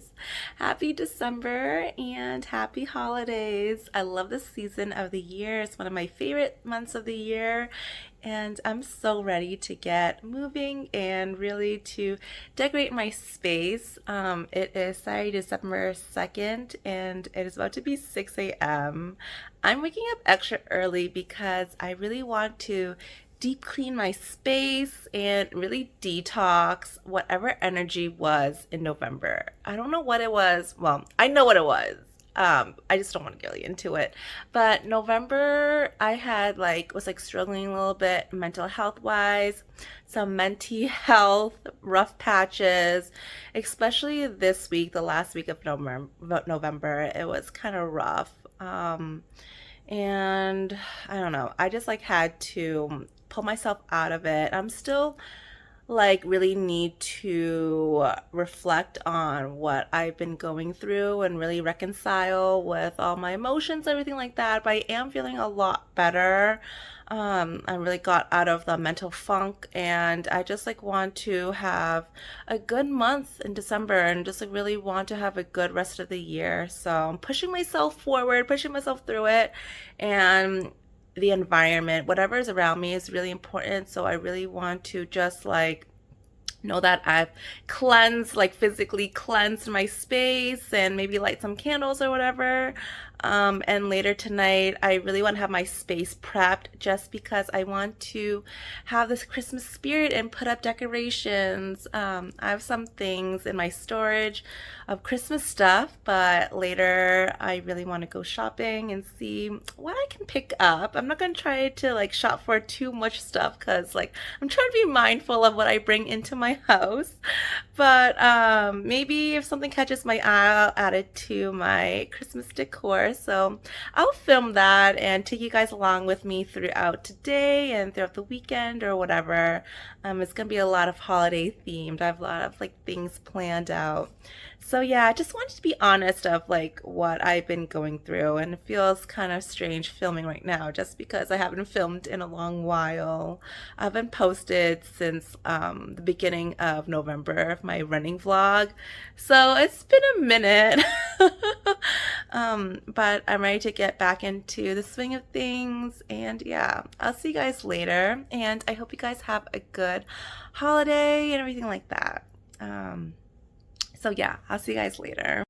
guys. Happy December and happy holidays. I love this season of the year. It's one of my favorite months of the year, and I'm so ready to get moving and really to decorate my space. It is Saturday, December 2nd, and it is about to be 6 a.m. I'm waking up extra early because I really want to deep clean my space and really detox whatever energy was in November. I don't know what it was. Well, I know what it was. I just don't want to get really into it. But November, I had was struggling a little bit mental health wise, some mental health rough patches, especially this week, the last week of November. It was kind of rough. And I don't know. I just had to pull myself out of it. I'm still really need to reflect on what I've been going through and really reconcile with all my emotions, everything like that. But I am feeling a lot better. I really got out of the mental funk, and I just want to have a good month in December, and just really want to have a good rest of the year. So I'm pushing myself forward, pushing myself through it, and the environment, whatever is around me, is really important. So I really want to just know that I've cleansed, physically cleansed my space, and maybe light some candles or whatever. And later tonight, I really want to have my space prepped, just because I want to have this Christmas spirit and put up decorations. I have some things in my storage of Christmas stuff, but later I really want to go shopping and see what I can pick up. I'm not going to try to shop for too much stuff, because I'm trying to be mindful of what I bring into my house. But maybe if something catches my eye, I'll add it to my Christmas decor. So I'll film that and take you guys along with me throughout today and throughout the weekend or whatever. It's gonna be a lot of holiday themed. I have a lot of things planned out. So yeah, I just wanted to be honest of what I've been going through, and it feels kind of strange filming right now just because I haven't filmed in a long while. I haven't posted since the beginning of November of my running vlog, so it's been a minute. But I'm ready to get back into the swing of things, and yeah, I'll see you guys later, and I hope you guys have a good holiday and everything like that. So yeah, I'll see you guys later.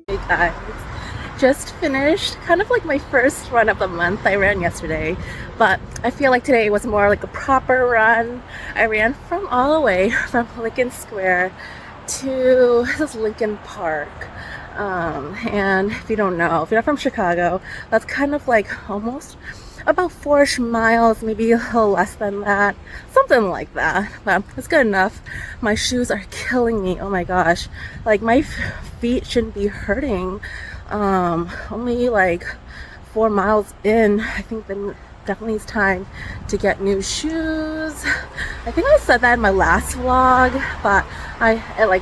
Hey guys, just finished kind of my first run of the month. I ran yesterday, but I feel today was more a proper run. I ran from all the way from Lincoln Square to this Lincoln Park. And if you don't know, if you're not from Chicago, that's kind of almost about 4-ish miles, maybe a little less than that, something like that, but it's good enough. My shoes are killing me. Oh my gosh, my feet shouldn't be hurting. Only 4 miles in, I think then definitely it's time to get new shoes. I think I said that in my last vlog, but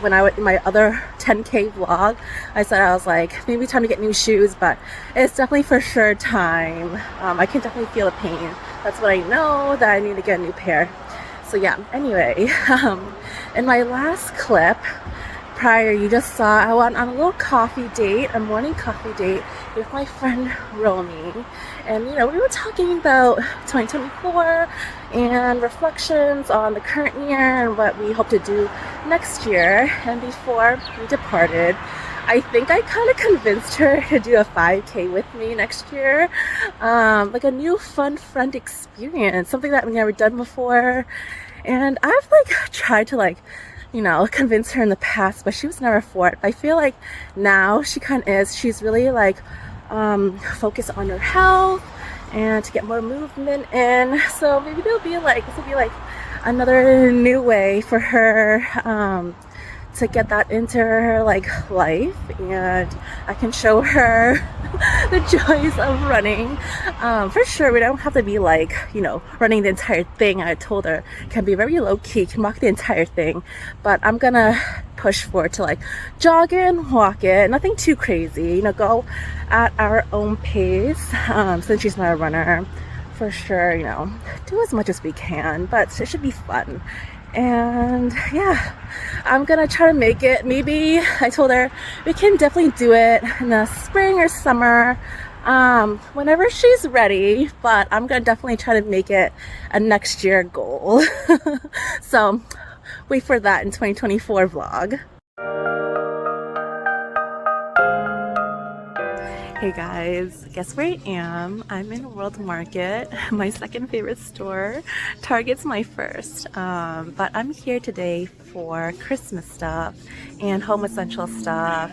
when I was in my other 10K vlog, I said I was maybe time to get new shoes, but it's definitely for sure time. I can definitely feel the pain. That's what I know, that I need to get a new pair. So yeah, anyway, in my last clip prior, you just saw I went on a little coffee date, a morning coffee date with my friend Romy, and we were talking about 2024 and reflections on the current year and what we hope to do next year. And before we departed, I think I kind of convinced her to do a 5K with me next year, a new fun friend experience, something that we've never done before. And I've tried to convince her in the past, but she was never for it. I feel now she kind of is. She's really focused on her health and to get more movement in. So maybe this will be another new way for her to get that into her life, and I can show her the joys of running. For sure, we don't have to be like, you know, running the entire thing. I told her can be very low key, can walk the entire thing, but I'm gonna push for it to like jog it, walk it, nothing too crazy, you know, go at our own pace. Since she's not a runner, for sure, you know, do as much as we can, but it should be fun. And yeah, I'm gonna try to make it. Maybe I told her we can definitely do it in the spring or summer, whenever she's ready, but I'm gonna definitely try to make it a next year goal. So wait for that in 2024 vlog. Hey guys, guess where I am? I'm in World Market, my second favorite store. Target's my first, but I'm here today for Christmas stuff and home essential stuff.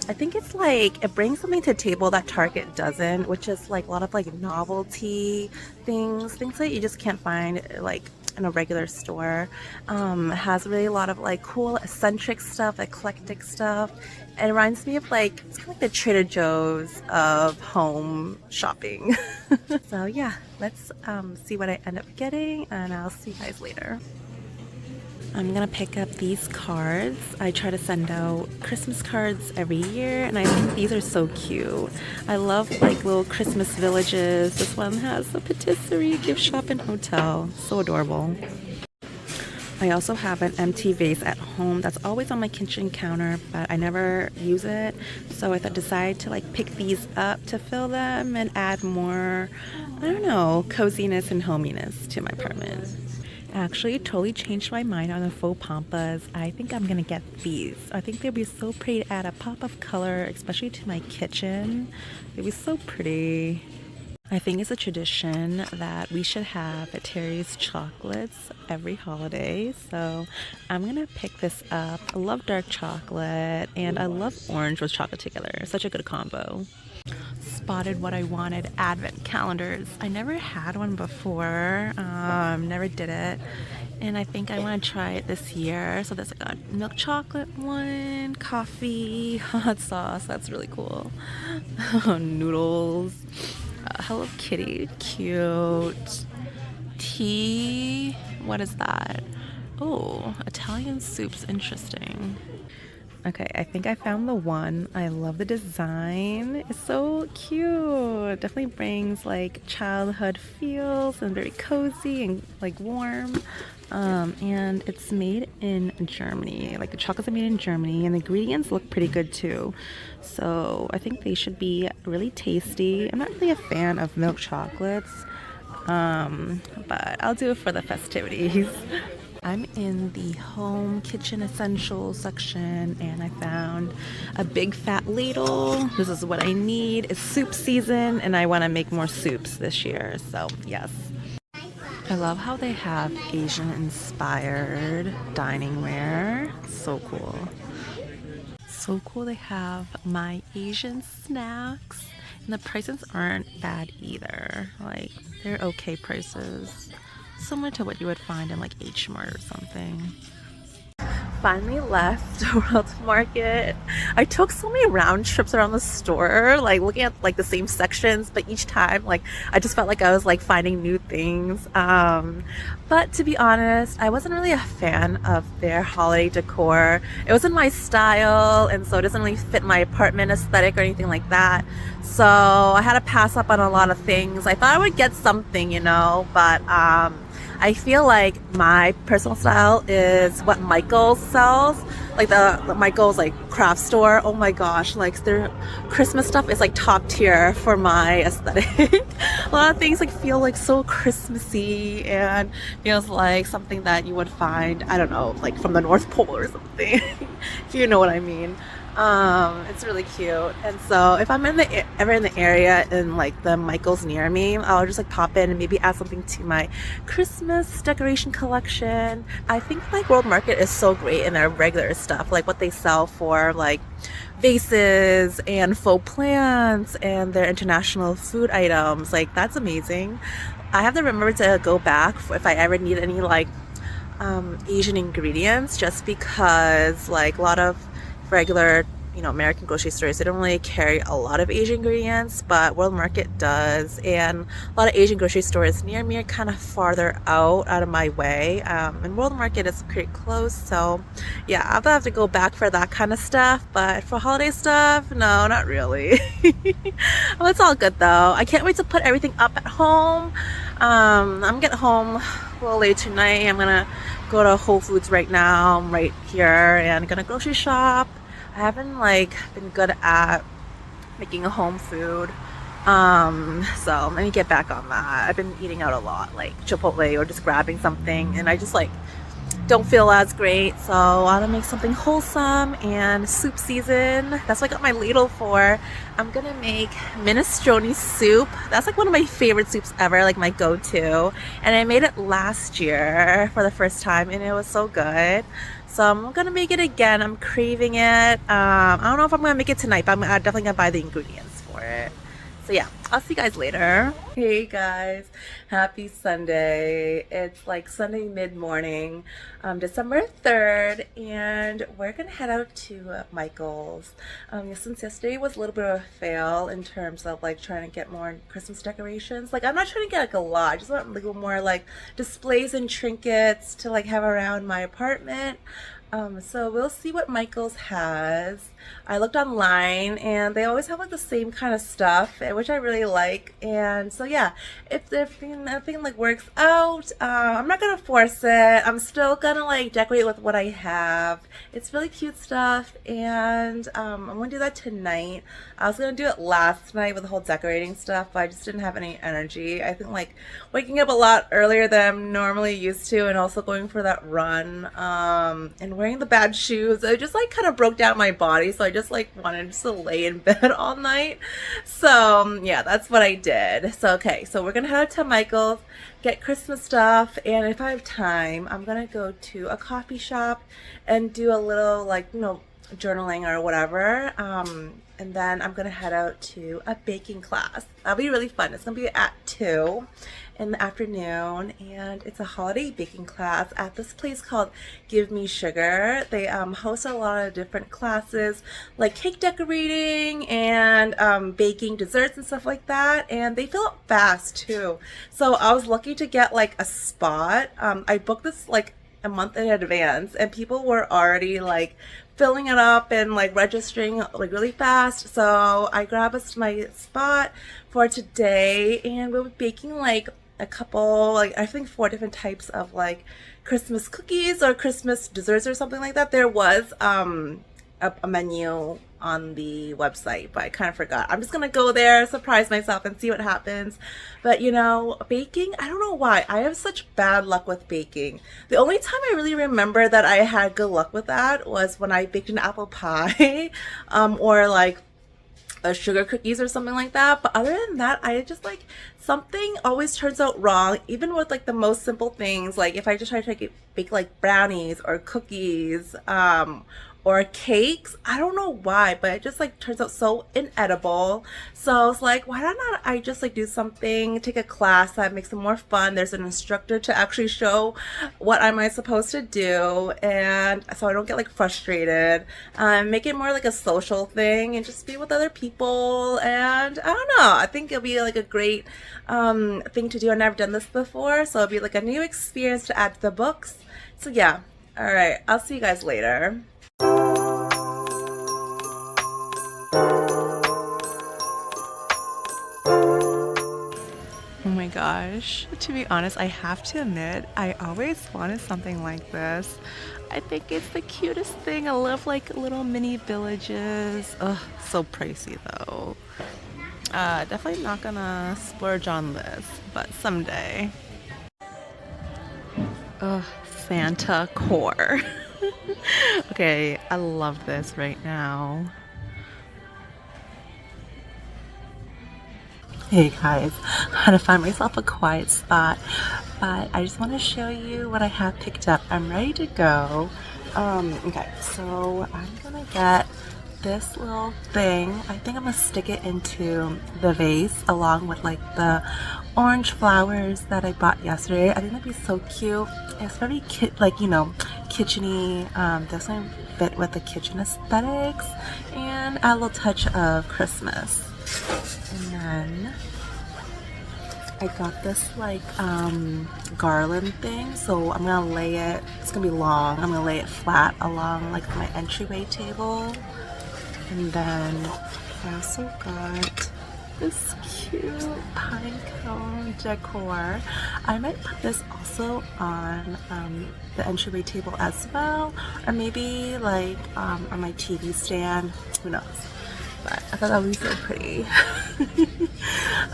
I think it's like it brings something to the table that Target doesn't, which is like a lot of like novelty things that you just can't find like in a regular store. It has really a lot of like cool eccentric stuff, eclectic stuff. It reminds me of like, it's kind of like the Trader Joe's of home shopping. So yeah, let's see what I end up getting, and I'll see you guys later. I'm gonna pick up these cards. I try to send out Christmas cards every year, and I think these are so cute. I love like little Christmas villages. This one has a patisserie, gift shop, and hotel. So adorable. I also have an empty vase at home that's always on my kitchen counter, but I never use it. So I decided to like pick these up to fill them and add more, I don't know, coziness and hominess to my apartment. Actually, totally changed my mind on the faux pampas. I think I'm gonna get these. I think they'd be so pretty to add a pop of color, especially to my kitchen. They'd be so pretty. I think it's a tradition that we should have at Terry's Chocolates every holiday, so I'm gonna pick this up. I love dark chocolate and I love orange with chocolate together. Such a good combo. Spotted what I wanted, advent calendars. I never had one before, never did it, and I think I want to try it this year. So there's like a milk chocolate one, coffee, hot sauce, that's really cool. Noodles. Hello Kitty, cute. Tea, what is that? Oh, Italian soups, interesting. Okay, I think I found the one. I love the design. It's so cute. Definitely brings like childhood feels and very cozy and like warm. And it's made in Germany. Like the chocolates are made in Germany, and the ingredients look pretty good too. So I think they should be really tasty. I'm not really a fan of milk chocolates, but I'll do it for the festivities. I'm in the home kitchen essentials section, and I found a big fat ladle. This is what I need. It's soup season, and I want to make more soups this year, so yes. I love how they have Asian inspired dining ware. So cool. So cool they have my Asian snacks, and the prices aren't bad either. Like, they're okay prices. Similar to what you would find in like H Mart or something. Finally left World Market. I took so many round trips around the store, like looking at like the same sections, but each time like I just felt like I was like finding new things. But to be honest, I wasn't really a fan of their holiday decor. It wasn't my style, and so it doesn't really fit my apartment aesthetic or anything like that. So I had to pass up on a lot of things. I thought I would get something, you know, but I feel like my personal style is what Michaels sells, like the Michaels like craft store. Oh my gosh, like their Christmas stuff is like top tier for my aesthetic. A lot of things like feel like so Christmassy and feels like something that you would find, I don't know, like from the North Pole or something, if you know what I mean. It's really cute, and so if I'm ever in the area in like the Michaels near me, I'll just like pop in and maybe add something to my Christmas decoration collection. I think like World Market is so great in their regular stuff, like what they sell for like vases and faux plants and their international food items. Like, that's amazing. I have to remember to go back if I ever need any like Asian ingredients, just because like a lot of regular American grocery stores, they don't really carry a lot of Asian ingredients, but World Market does, and a lot of Asian grocery stores near me are kind of farther out of my way, and World Market is pretty close, so yeah, I'll have to go back for that kind of stuff, but for holiday stuff, no, not really. Well, it's all good though. I can't wait to put everything up at home. I'm getting home a little late tonight. I'm gonna go to Whole Foods right now. I'm right here and gonna grocery shop. I haven't been good at making a home food. So let me get back on that. I've been eating out a lot, like Chipotle or just grabbing something, and I just don't feel as great, so I want to make something wholesome. And soup season, that's what I got my ladle for. I'm gonna make minestrone soup. That's one of my favorite soups ever, my go-to, and I made it last year for the first time and it was so good, so I'm gonna make it again. I'm craving it. I don't know if I'm gonna make it tonight, but I'm definitely gonna buy the ingredients for it. So yeah, I'll see you guys later. Hey guys, happy Sunday. It's Sunday mid-morning, December 3rd, and we're gonna head out to Michael's. Since yesterday was a little bit of a fail in terms of trying to get more Christmas decorations. I'm not trying to get a lot, I just want a little more displays and trinkets to have around my apartment. So we'll see what Michael's has. I looked online and they always have the same kind of stuff, which I really like. And so yeah, if everything works out, I'm not gonna force it. I'm still gonna decorate with what I have. It's really cute stuff, and I'm gonna do that tonight. I was gonna do it last night with the whole decorating stuff, but I just didn't have any energy. I think waking up a lot earlier than I'm normally used to, and also going for that run, and wearing the bad shoes, it just kind of broke down my body, so I just wanted to lay in bed all night. So yeah, that's what I did. So okay, so we're gonna head out to Michael's, get Christmas stuff, and if I have time, I'm gonna go to a coffee shop and do a little journaling or whatever, and then I'm gonna head out to a baking class. That'll be really fun. It's gonna be at 2 in the afternoon, and it's a holiday baking class at this place called Give Me Sugar. They host a lot of different classes like cake decorating and baking desserts and stuff like that, and they fill up fast too. So I was lucky to get a spot. I booked this a month in advance, and people were already filling it up and registering really fast. So I grabbed my spot for today, and we'll be baking a couple, I think 4 different types of Christmas cookies or Christmas desserts or something like that. There was a menu on the website, but I kind of forgot. I'm just gonna go there, surprise myself, and see what happens. But baking, I don't know why I have such bad luck with baking. The only time I really remember that I had good luck with that was when I baked an apple pie, or sugar cookies or something like that. But other than that, I just something always turns out wrong, even with the most simple things. If I just try to bake brownies or cookies, or cakes, I don't know why, but it just turns out so inedible. So it's why not I just do something, take a class that makes it more fun. There's an instructor to actually show what am I supposed to do, and so I don't get frustrated. Make it more a social thing and just be with other people, and I don't know, I think it'll be a great thing to do. I've never done this before, so it'll be a new experience to add to the books. So yeah, all right, I'll see you guys later. Oh my gosh, to be honest, I have to admit, I always wanted something like this. I think it's the cutest thing. I love little mini villages. Ugh, so pricey though. Definitely not gonna splurge on this, but someday. Ugh, Santa core. Okay, I love this right now. Hey guys, I had to find myself a quiet spot, but I just want to show you what I have picked up. I'm ready to go. Okay, so I'm gonna get this little thing. I think I'm gonna stick it into the vase along with the orange flowers that I bought yesterday. I think that'd be so cute. It's very kitcheny, doesn't fit with the kitchen aesthetics, and add a little touch of Christmas. And then I got this like garland thing, so I'm gonna lay it, it's gonna be long, I'm gonna lay it flat along like my entryway table. And then I also got this cute pine cone decor. I might put this also on the entryway table as well, or maybe like on my TV stand, who knows. But I thought that would be so pretty.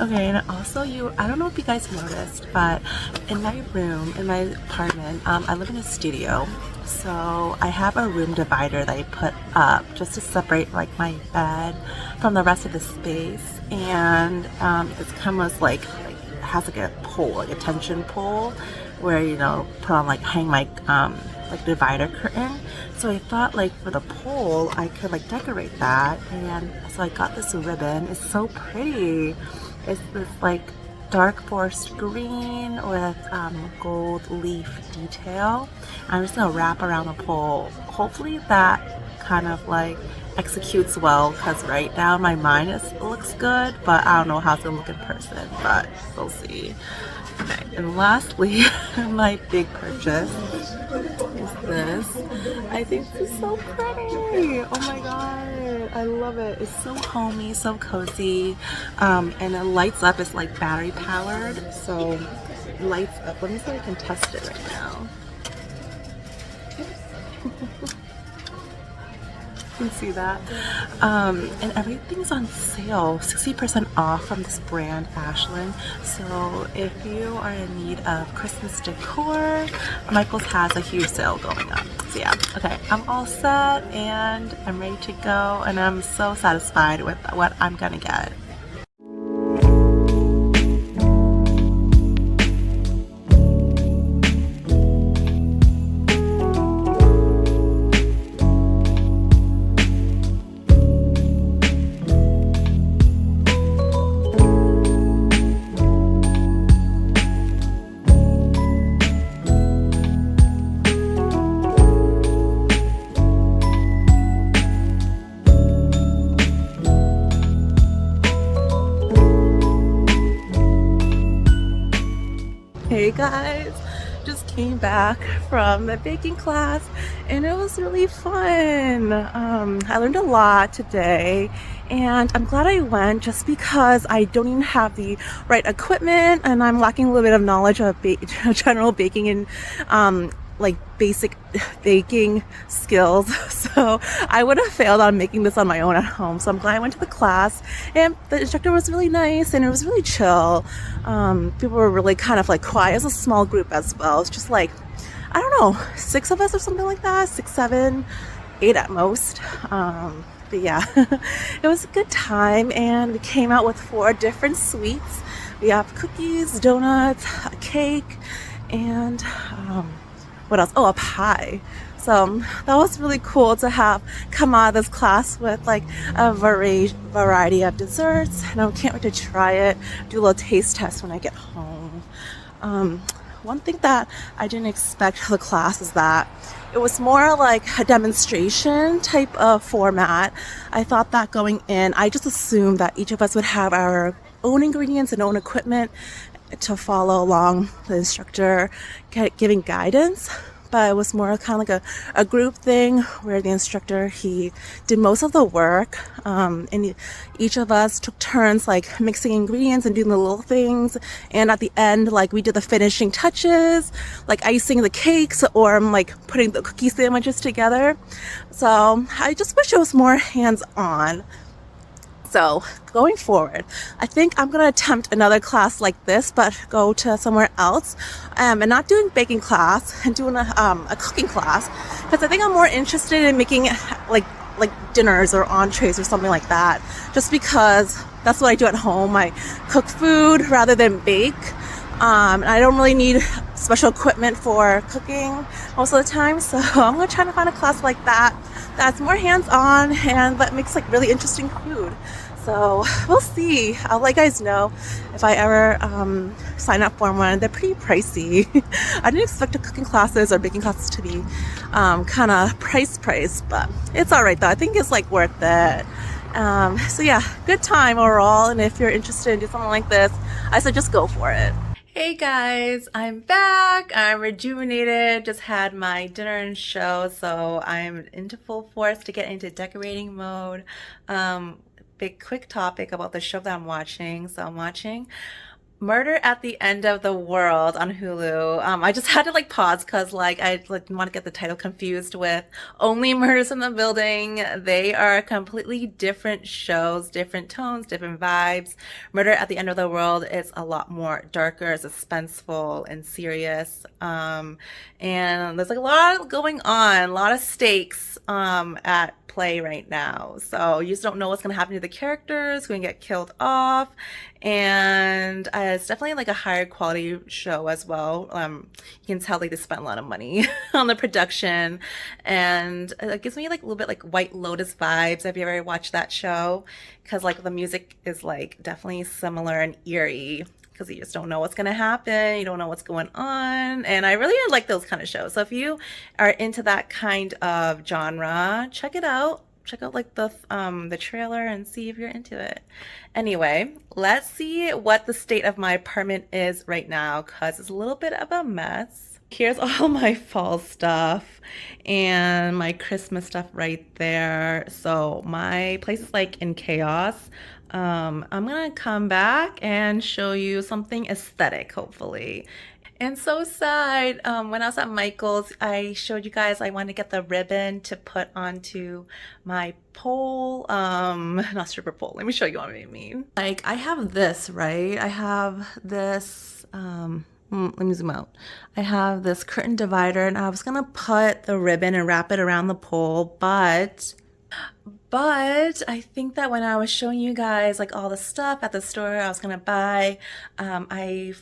Okay, and also I don't know if you guys noticed, but in my room, in my apartment, I live in a studio. So I have a room divider that I put up just to separate like my bed from the rest of the space. And it's kind of like has like a pole, like a tension pole, where put on like hang my like divider curtain. So I thought like for the pole I could like decorate that, and so I got this ribbon. It's so pretty. It's this like dark forest green with gold leaf detail. I'm just gonna wrap around the pole. Hopefully that kind of like executes well, because right now in my mind it looks good, but I don't know how it's gonna look in person, but we'll see. Okay, and lastly, my big purchase is this. I think this is so pretty. Oh my god, I love it. It's so homey, so cozy, and it lights up. It's like battery powered, so it lights up. Let me see if I can test it right now. You can see that, and everything's on sale, 60% off from this brand Ashland. So if you are in need of Christmas decor, Michael's has a huge sale going on. So yeah, okay, I'm all set and I'm ready to go, and I'm so satisfied with what I'm gonna get. Hey guys, just came back from the baking class and it was really fun. I learned a lot today, and I'm glad I went just because I don't even have the right equipment and I'm lacking a little bit of knowledge of general baking and like basic baking skills. So I would have failed on making this on my own at home. So I'm glad I went to the class, and the instructor was really nice and it was really chill. People were really kind of like quiet. It was a small group as well. It's just like, I don't know, 6 of us or something like that, 6, 7, 8 at most. But yeah, it was a good time, and we came out with 4 different sweets. We have cookies, donuts, a cake, and what else? Oh, a pie. So that was really cool to have come out of this class with like a variety of desserts, and I can't wait to try it, do a little taste test when I get home. One thing that I didn't expect for the class is that it was more like a demonstration type of format. I thought that going in, I just assumed that each of us would have our own ingredients and own equipment to follow along the instructor giving guidance, but it was more kind of like a group thing where the instructor, he did most of the work, and each of us took turns like mixing ingredients and doing the little things, and at the end like we did the finishing touches, like icing the cakes or like putting the cookie sandwiches together. So I just wish it was more hands-on. So going forward, I think I'm going to attempt another class like this, but go to somewhere else, and not doing baking class and doing a cooking class, because I think I'm more interested in making like dinners or entrees or something like that, just because that's what I do at home. I cook food rather than bake. And I don't really need special equipment for cooking most of the time, so I'm going to try to find a class like that that's more hands-on and that makes like really interesting food. So we'll see. I'll let you guys know if I ever sign up for one. They're pretty pricey. I didn't expect the cooking classes or baking classes to be kind of price, but it's all right though. I think it's like worth it. So yeah, good time overall. And if you're interested in doing something like this, I said just go for it. Hey guys, I'm back. I'm rejuvenated, just had my dinner and show, so I'm into full force to get into decorating mode. Big quick topic about the show that I'm watching. So I'm watching Murder at the End of the World on Hulu. I just had to like pause because I want to get the title confused with Only Murders in the Building. They are completely different shows, different tones, different vibes. Murder at the End of the World is a lot more darker, suspenseful, and serious. And there's like a lot going on, a lot of stakes at play right now. So you just don't know what's going to happen to the characters, who can get killed off. And it's definitely like a higher quality show as well. You can tell like they spent a lot of money on the production, and it gives me like a little bit like White Lotus vibes. Have you ever watched that show? Because like the music is like definitely similar and eerie, because you just don't know what's going to happen. You don't know what's going on. And I really like those kind of shows. So if you are into that kind of genre, check it out. Check out like the trailer and see if you're into it. Anyway, let's see what the state of my apartment is right now, because it's a little bit of a mess. Here's all my fall stuff and my Christmas stuff right there. So my place is like in chaos. I'm gonna come back and show you something aesthetic, hopefully. And so sad. When I was at Michael's, I showed you guys I wanted to get the ribbon to put onto my pole. Not stripper pole. Let me show you what I mean. Like I have this, right? I have this, let me zoom out. I have this curtain divider and I was gonna put the ribbon and wrap it around the pole, but I think that when I was showing you guys like all the stuff at the store I was gonna buy, I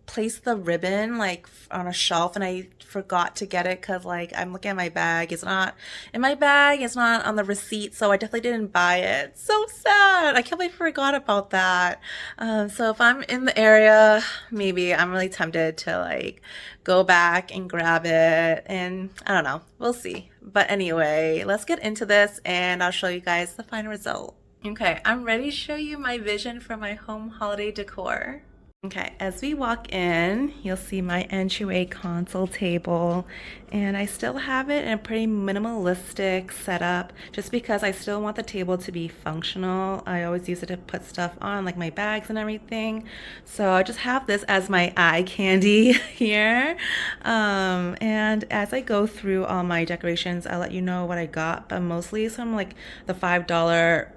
placed the ribbon like on a shelf and I forgot to get it because like I'm looking at my bag. It's not in my bag. It's not on the receipt, so I definitely didn't buy it. So sad. I can't believe I forgot about that. So if I'm in the area, maybe I'm really tempted to like go back and grab it, and I don't know. We'll see. But anyway, let's get into this and I'll show you guys the final result. Okay, I'm ready to show you my vision for my home holiday decor. Okay, as we walk in, you'll see my entryway console table, and I still have it in a pretty minimalistic setup just because I still want the table to be functional. I always use it to put stuff on, like my bags and everything. So I just have this as my eye candy here. And as I go through all my decorations, I'll let you know what I got, but mostly some like the $5,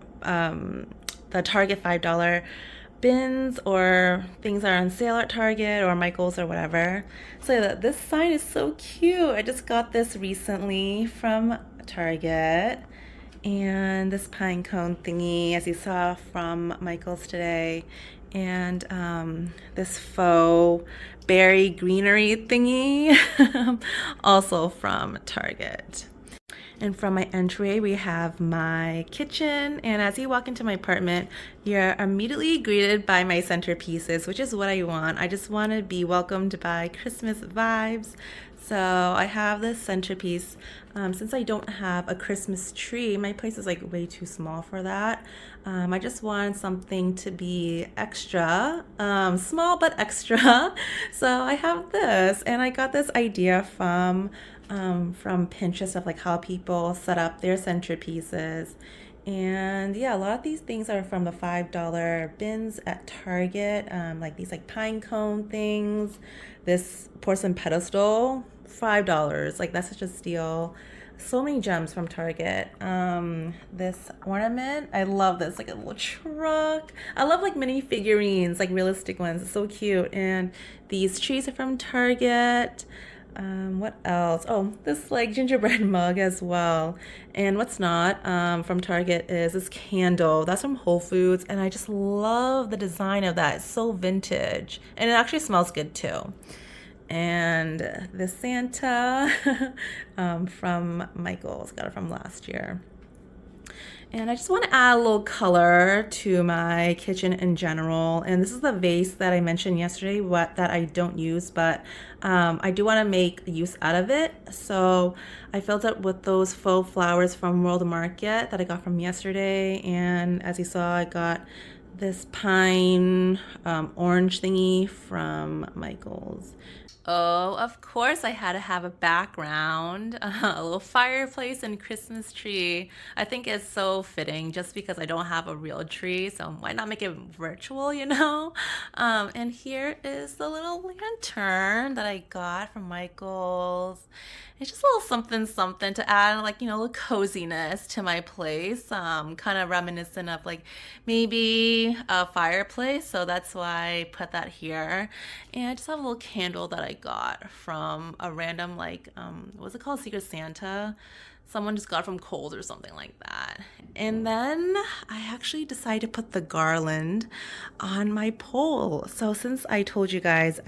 the Target $5 bins or things that are on sale at Target or Michael's or whatever. So this sign is so cute. I just got this recently from Target. And this pine cone thingy, as you saw from Michael's today. And this faux berry greenery thingy, also from Target. And from my entryway, we have my kitchen. And as you walk into my apartment, you're immediately greeted by my centerpieces, which is what I want. I just want to be welcomed by Christmas vibes. So I have this centerpiece. Since I don't have a Christmas tree, my place is like way too small for that. I just wanted something to be extra, small but extra. So I have this, and I got this idea from Pinterest of like how people set up their centerpieces. And yeah, a lot of these things are from the $5 bins at Target, like these like pine cone things. This porcelain pedestal, $5, like that's such a steal. So many gems from Target. This ornament, I love this, like a little truck. I love like mini figurines, like realistic ones. It's so cute. And these trees are from Target. What else? Oh, this like gingerbread mug as well. And what's not from Target is this candle. That's from Whole Foods, and I just love the design of that. It's so vintage, and it actually smells good too. And the Santa from Michaels, got it from last year. And I just want to add a little color to my kitchen in general. And this is the vase that I mentioned yesterday, that I don't use, but I do want to make use out of it. So I filled it with those faux flowers from World Market that I got from yesterday. And as you saw, I got this pine orange thingy from Michaels. Oh, of course I had to have a background, a little fireplace and Christmas tree. I think it's so fitting just because I don't have a real tree, so why not make it virtual, you know? And here is the little lantern that I got from Michaels. It's just a little something something to add, like, you know, a little coziness to my place. Kind of reminiscent of like maybe a fireplace, so that's why I put that here. And I just have a little candle that I got from a random like what's it called, Secret Santa. Someone just got from Kohl's or something like that. And then I actually decided to put the garland on my pole. So since I told you guys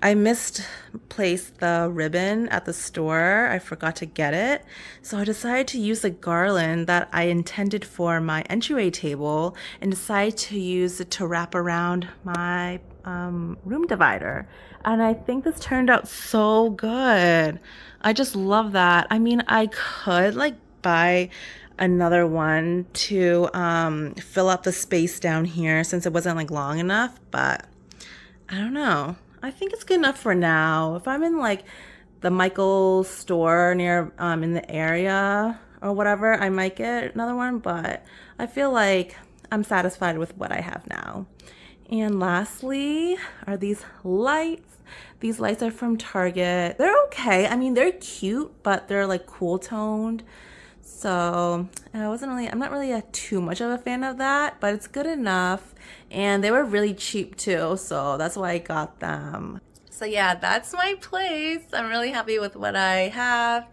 I misplaced the ribbon at the store. I forgot to get it. So I decided to use the garland that I intended for my entryway table and decided to use it to wrap around my room divider. And I think this turned out so good. I just love that. I mean, I could like buy another one to fill up the space down here since it wasn't like long enough, but I don't know. I think it's good enough for now. If I'm in like the Michael's store near in the area or whatever, I might get another one, but I feel like I'm satisfied with what I have now. And lastly are these lights. These lights are from Target. They're okay. I mean, they're cute, but they're like cool toned. So I'm not really too much of a fan of that, but it's good enough. And they were really cheap too, so that's why I got them. So yeah, that's my place. I'm really happy with what I have.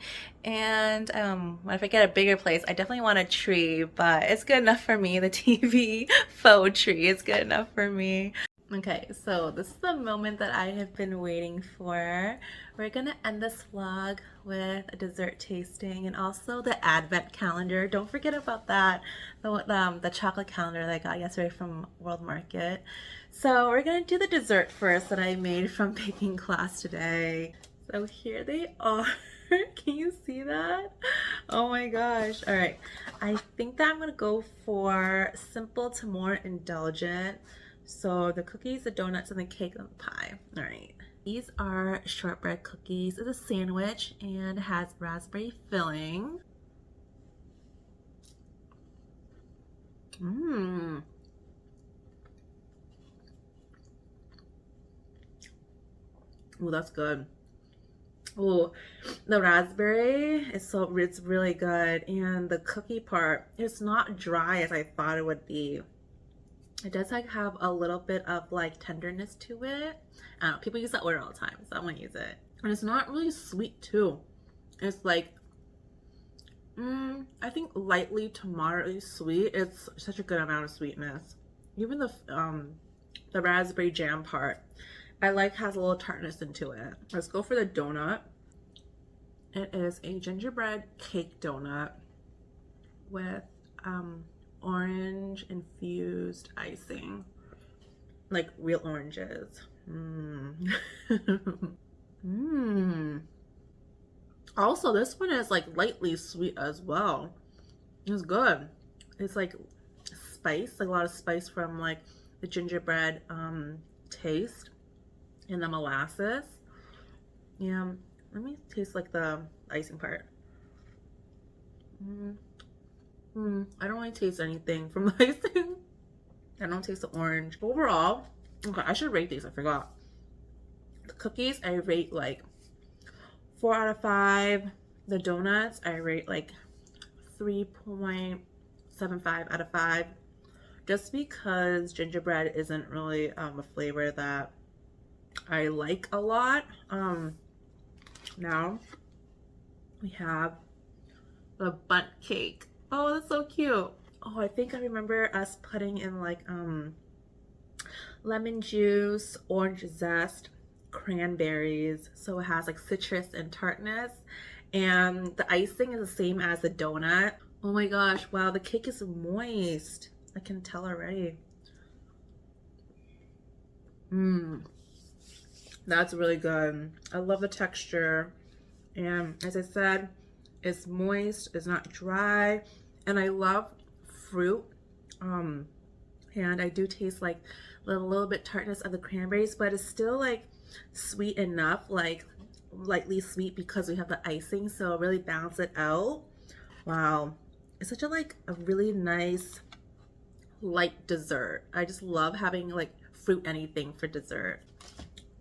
And if I get a bigger place, I definitely want a tree, but it's good enough for me. The TV faux tree is good enough for me. Okay, so this is the moment that I have been waiting for. We're gonna end this vlog with a dessert tasting and also the advent calendar. Don't forget about that, the chocolate calendar that I got yesterday from World Market. So we're gonna do the dessert first that I made from baking class today. So here they are. Can you see that? Oh my gosh. All right, I think that I'm gonna go for simple to more indulgent. So the cookies, the donuts, and the cake and the pie. All right. These are shortbread cookies. It's a sandwich and has raspberry filling. Mmm. Oh, that's good. Oh, the raspberry it's really good, and the cookie part, it's not dry as I thought it would be. It does like have a little bit of like tenderness to it. I don't know, people use that word all the time, so I'm gonna use it. And it's not really sweet too. It's like, I think lightly to moderately sweet. It's such a good amount of sweetness. Even the raspberry jam part, I like has a little tartness into it. Let's go for the donut. It is a gingerbread cake donut with orange infused icing, like real oranges. Also, this one is like lightly sweet as well. It's good. It's like spice, like a lot of spice from like the gingerbread taste and the molasses. Yeah, let me taste like the icing part. I don't really taste anything from the icing. I don't taste the orange. Overall, okay, I should rate these. I forgot. The cookies, I rate like 4 out of 5. The donuts, I rate like 3.75 out of 5. Just because gingerbread isn't really a flavor that I like a lot. Now we have the bundt cake. Oh, that's so cute. Oh, I think I remember us putting in like lemon juice, orange zest, cranberries, so it has like citrus and tartness, and the icing is the same as the donut. Oh my gosh, wow, the cake is moist. I can tell already. That's really good. I love the texture, and as I said, it's moist, it's not dry, and I love fruit. And I do taste like a little bit tartness of the cranberries, but it's still like sweet enough, like lightly sweet because we have the icing, so really balance it out. Wow, it's such a like a really nice light dessert. I just love having like fruit anything for dessert.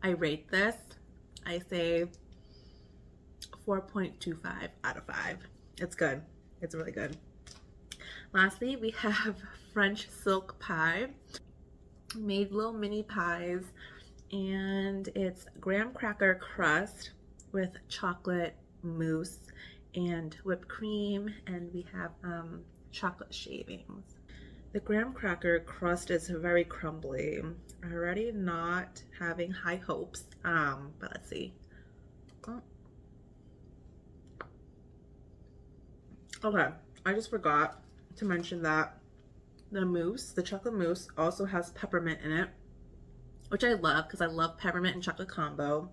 I rate this, I say 4.25 out of 5. It's good. It's really good. Lastly, we have French silk pie. Made little mini pies, and it's graham cracker crust with chocolate mousse and whipped cream, and we have chocolate shavings. The graham cracker crust is very crumbly. Already not having high hopes, but let's see. Oh. Okay, I just forgot to mention that the mousse, the chocolate mousse, also has peppermint in it, which I love because I love peppermint and chocolate combo.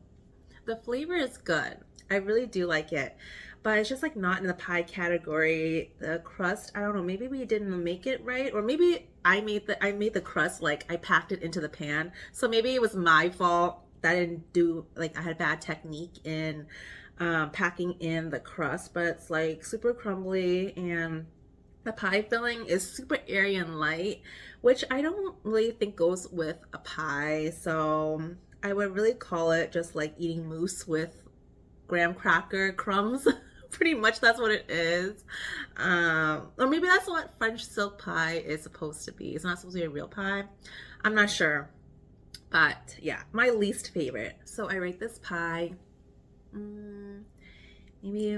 The flavor is good. I really do like it, but it's just like not in the pie category. The crust, I don't know, maybe we didn't make it right, or maybe I made the crust, like I packed it into the pan. So maybe it was my fault that I didn't do, like I had bad technique in packing in the crust, but it's like super crumbly, and the pie filling is super airy and light, which I don't really think goes with a pie. So I would really call it just like eating mousse with graham cracker crumbs. Pretty much that's what it is. Or maybe that's what French silk pie is supposed to be. It's not supposed to be a real pie. I'm not sure. But yeah, my least favorite. So I rate this pie maybe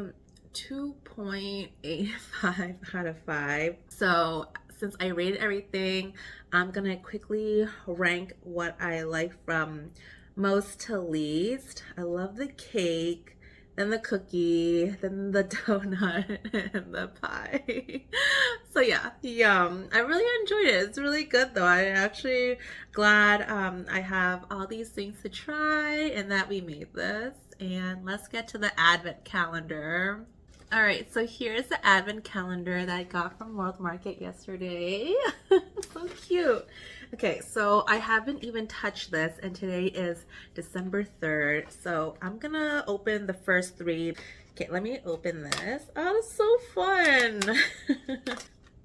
2.85 out of 5. So since I rated everything, I'm gonna quickly rank what I like from most to least. I love the cake, then the cookie, then the donut, and the pie. So yeah, yum. I really enjoyed it. It's really good though. I'm actually glad I have all these things to try and that we made this. And let's get to the advent calendar. All right, so here's the advent calendar that I got from World Market yesterday. So cute. Okay, so I haven't even touched this, and today is December 3rd. So I'm gonna open the first 3. Okay, let me open this. Oh, it's so fun.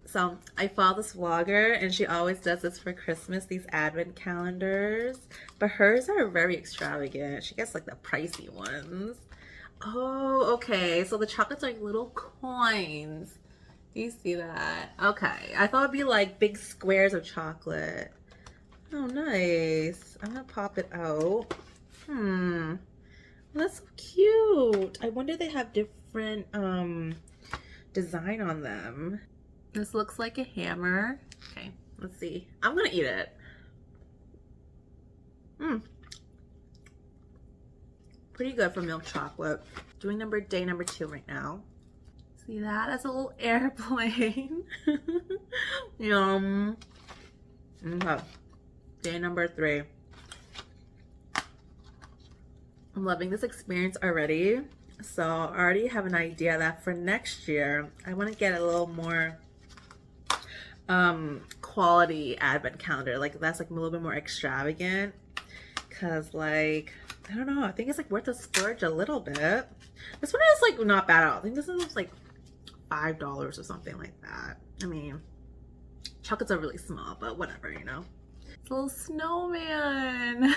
So I follow this vlogger, and she always does this for Christmas, these advent calendars. But hers are very extravagant. She gets like the pricey ones. Oh, okay. So the chocolates are like little coins. Do you see that? Okay. I thought it'd be like big squares of chocolate. Oh, nice. I'm gonna pop it out. That's so cute. I wonder if they have different design on them. This looks like a hammer. Okay, let's see. I'm gonna eat it. Pretty good for milk chocolate. Doing day number 2 right now. See that? That's a little airplane. Yum. Okay. Day number 3. I'm loving this experience already. So I already have an idea that for next year, I want to get a little more quality advent calendar. Like that's like a little bit more extravagant. Cause like, I don't know, I think it's like worth a splurge a little bit. This one is like not bad at all. I think this is like $5 or something like that. I mean, chocolates are really small, but whatever, you know. It's a little snowman.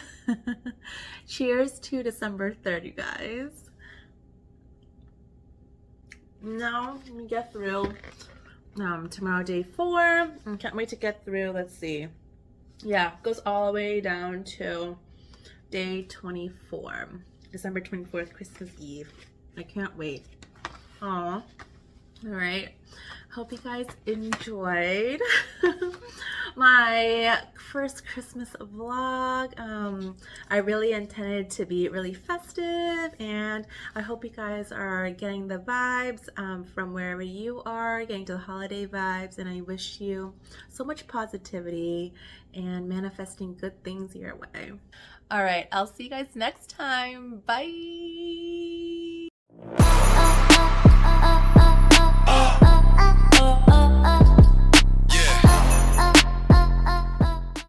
Cheers to December 3rd, you guys. Now, let me get through tomorrow, day 4. I can't wait to get through. Let's see. Yeah, goes all the way down to day 24, December 24th, Christmas Eve. I can't wait. Aw. All right. Hope you guys enjoyed. my first Christmas vlog. I really intended to be really festive, and I hope you guys are getting the vibes from wherever you are, getting to the holiday vibes, and I wish you so much positivity and manifesting good things your way. All right, I'll see you guys next time. Bye.